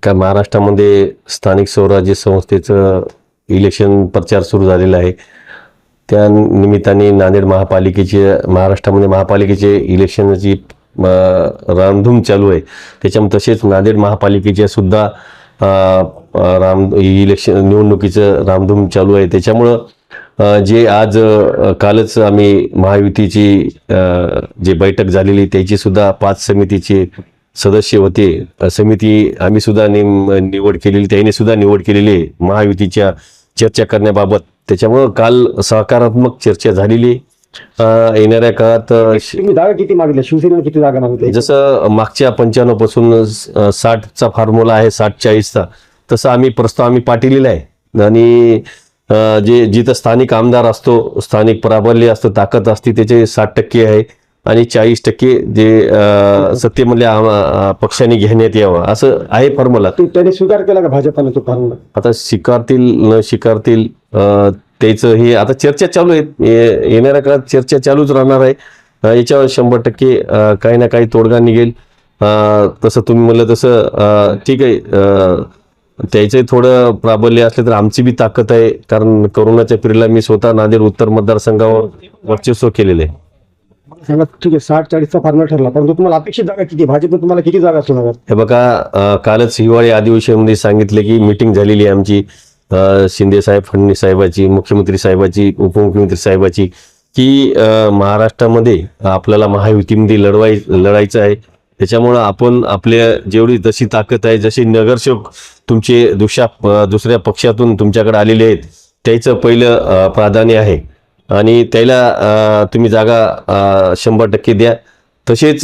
का महाराष्ट्रामध्ये स्थानिक स्वराज्य संस्थेचं इलेक्शन प्रचार सुरू झालेला आहे. त्या निमित्ताने नांदेड महाराष्ट्रामध्ये महापालिकेचे इलेक्शनची रामधूम चालू आहे. त्याच्यामुळे तसेच नांदेड महापालिकेच्या सुद्धा इलेक्शन निवडणुकीचं रामधूम चालू आहे. त्याच्यामुळं जे आज कालच आम्ही महायुतीची जे बैठक झालेली त्याची सुद्धा 5 समितीचे सदस्य होते. समिती आम्ही सुद्धा निवड केलेली, त्यांनी सुद्धा निवड केलेली आहे महायुतीच्या चर्चा करण्याबाबत. त्याच्यामुळं काल सकारात्मक चर्चा झालेली. येणाऱ्या काळात तुम्ही जागा किती मागितल्या, शिवसेनेने किती जागा मागितल्या? जसं मागच्या 95 पासून 60चा फॉर्म्युला आहे, 60-40चा, तसं आम्ही प्रस्ताव पाठवलेला आहे. आणि जिथं स्थानिक आमदार असतो, स्थानिक प्राबल्य असतं, ताकद असते, त्याचे 60% आहे आणि 40% जे सत्तेमधल्या पक्षाने घेण्यात यावं असं आहे फॉर्म्युला. त्याने स्वीकार केला का भाजपाने तो फॉर्म्युला? आता स्वीकारतील न स्वीकारतील त्याचं हे आता चर्चा चालू आहे. येणाऱ्या काळात चर्चा चालूच राहणार आहे. याच्यावर 100% काही ना काही तोडगा निघेल. तसं तुम्ही म्हणलं तसं ठीक आहे. त्याचंही थोडं प्राबल्य असलं तर आमची बी ताकद आहे, कारण कोरोनाच्या पिरियडला मी स्वतः नांदेड उत्तर मतदारसंघावर वर्चस्व केलेलं आहे. सांगा, ठीक आहे, 60-40चा फॉर्म्युला ठरला, परंतु तुम्हाला अपेक्षित जागा किती? भाजपने तुम्हाला किती जागा असणार? हे बघा, कालच हिवाळी अधिवेशनामध्ये सांगितले की मीटिंग झालेली आहे आमची शिंदे साहेब, फडणवीस साहेबाची, मुख्यमंत्री साहेबाची, उपमुख्यमंत्री साहेबाची, की महाराष्ट्रामध्ये आपल्याला महायुतीमध्ये लढायचं आहे. त्याच्यामुळं आपण आपल्या जेवढी जशी ताकद आहे, जशी नगरसेवक तुमचे दुसऱ्या पक्षातून तुमच्याकडे आलेले आहेत, त्याचं पहिलं प्राधान्य आहे आणि त्याला तुम्ही जागा 100% द्या. तसेच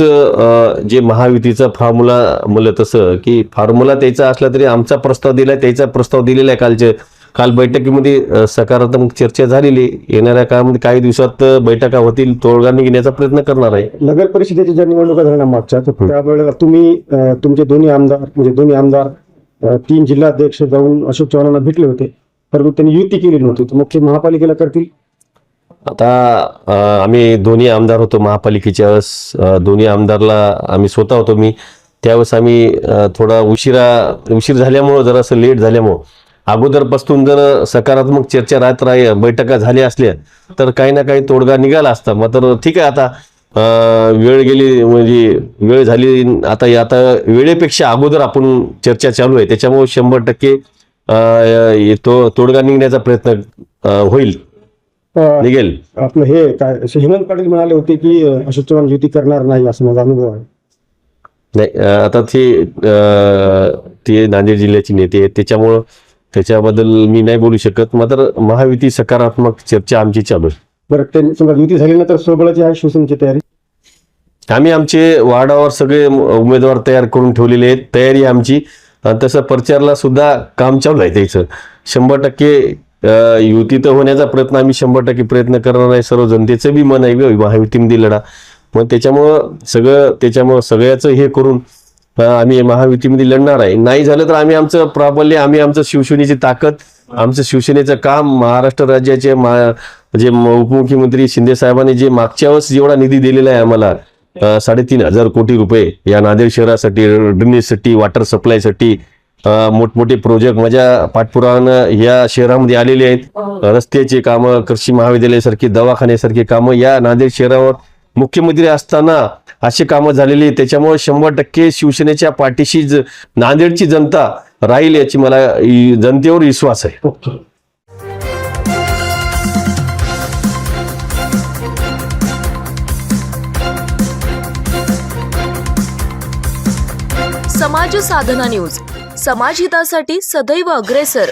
जे महायुतीचा फॉर्म्युला म्हणलं तसं की फॉर्म्युला त्याचा असला तरी आमचा प्रस्ताव दिला, त्याचा प्रस्ताव दिलेला आहे. काल बैठकीमध्ये सकारात्मक चर्चा झालेली. येणाऱ्या काळामध्ये काही दिवसात बैठका होतील, तोडगा निघण्याचा प्रयत्न करणार आहे. नगर परिषदेच्या ज्या निवडणुका झाल्या मागच्या, त्यावेळेला तुम्ही तुमचे दोन्ही आमदार 3 जिल्हाध्यक्ष जाऊन अशोक चव्हाणांना भेटले होते, परंतु त्यांनी युती केली नव्हती. तर मुख्य महापालिकेला करतील. आता आम्ही दोन्ही आमदार होतो महापालिकेच्या. दोन्ही आमदारला आम्ही स्वतः होतो. मी त्यावेळेस आम्ही थोडा उशीर झाल्यामुळं, जरासं लेट झाल्यामुळं, अगोदरपासून जर सकारात्मक चर्चा राहत बैठका झाल्या असल्या तर काही ना काही तोडगा निघाला असता. मात्र ठीक आहे, आता वेळ गेली, म्हणजे वेळ झाली. आता वेळेपेक्षा अगोदर आपण चर्चा चालू आहे. त्याच्यामुळे 100% तोडगा निघण्याचा प्रयत्न होईल, निघेल. आपलं हे काय हेमंत पाटील म्हणाले होते की अशोक चव्हाण युती करणार नाही, असा माझा अनुभव आहे. नाही, आता ते नांदेड जिल्ह्याचे नेते आहेत, त्याच्याबद्दल मी नाही बोलू शकत. मात्र महायुती सकारात्मक चर्चा आमची चालू आहे. बरं, त्यांनी समजा युती झाल्यानंतर स्वबळाची आहे शिवसेनेची तयारी? आम्ही आमचे वार्डावर सगळे उमेदवार तयार करून ठेवलेले आहेत. तयारी आमची. तसं प्रचारला सुद्धा काम चालू आहे त्याचं. 100% युती तर होण्याचा प्रयत्न आम्ही 100% प्रयत्न करणार आहे. सर्व जनतेचं बी मन आहे महायुतीमध्ये लढा. मग त्याच्यामुळं सगळ्याचं हे करून आम्ही महायुतीमध्ये लढणार आहे. नाही झालं तर आम्ही आमचं प्राबल्य, आम्ही आमचं शिवसेनेची ताकद, आमचं शिवसेनेचं काम, महाराष्ट्र राज्याचे जे उपमुख्यमंत्री शिंदे साहेबांनी जे मागच्या वेळेस जेवढा निधी दिलेला आहे आम्हाला, 3,500 कोटी रुपये या नांदेड शहरासाठी, ड्रेनेजसाठी, वॉटर सप्लायसाठी, मोठमोठे प्रोजेक्ट माझ्या पाठपुरावानं या शहरामध्ये आलेले आहेत. रस्त्याचे कामं, कृषी महाविद्यालयासारखी, दवाखान्यासारखी कामं या नांदेड शहरावर मुख्यमंत्री असताना असे कामं झालेली. त्याच्यामुळे 100% शिवसेनेच्या पाठीशी नांदेडची जनता राहील याची मला जनतेवर विश्वास आहे. समाज साधना न्यूज, समाजहितासाठी सदैव अग्रेसर.